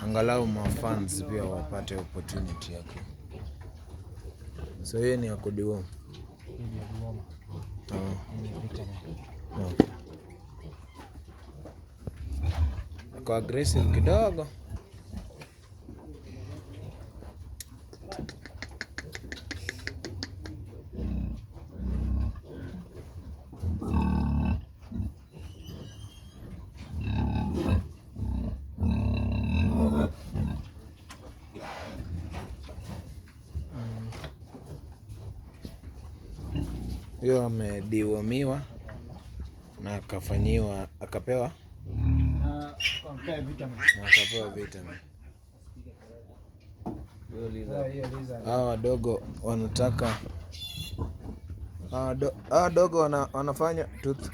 angalau mafans pia wapate opportunity yake. So hii ni ya kudiwoma. Kwa aggressive kidogo. Hiyo amediwomiwa na akapewa vitamin. Hawa wadogo wanataka, hawa wadogo wanafanya tooth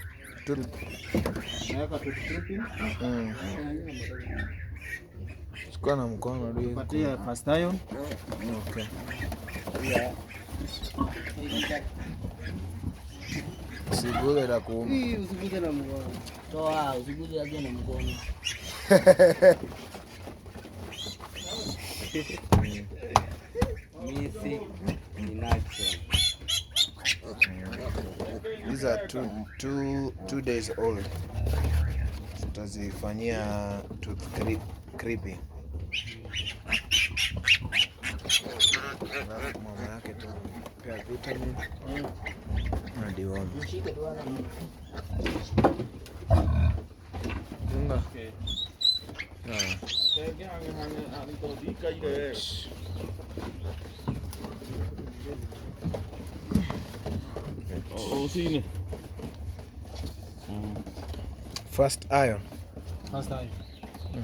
chukua na mkono ndio patia first iron. Okay. Usigule na kuuma. Usigule na mkono. Toa, usigule aje na mkono. Misi in action. These are two days old. Tutazifanyia tooth creeping. Mama yake tu pia vitamin na diwoma. Unga. First iron.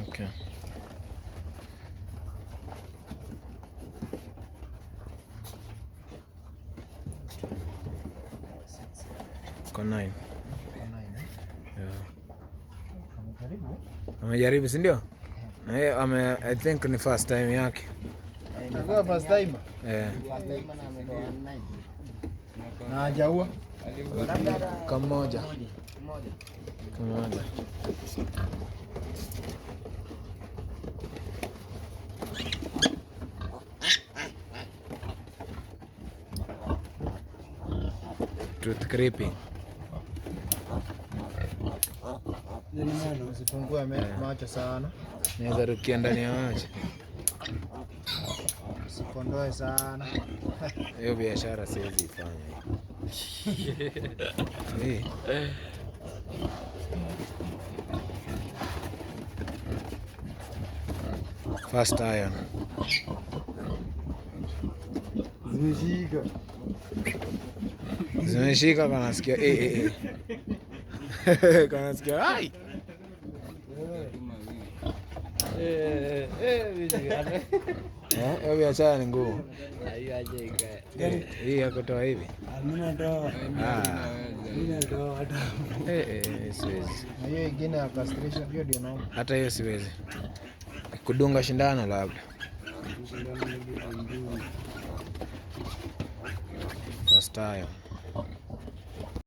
Okay. Nine. Amejaribu si ndio? I think ni first time yake. Ndio first time. Na hajaua. Kamoja. Tooth creeping. Usifungue macho sana. Naweza rukia ndani ya macho. Usikondoe sana. Hiyo biashara siwezi ifanya. First iron. Zimeshika kanasikia kanasikia hai. Hiyo biashara ni ngumu. Hii ya kutoa hivi. Mimi natoa. Siwezi. Na hiyo ingine ya castration hiyo ndio naomba. Hata hiyo siwezi. Kudunga shindano labda. First time.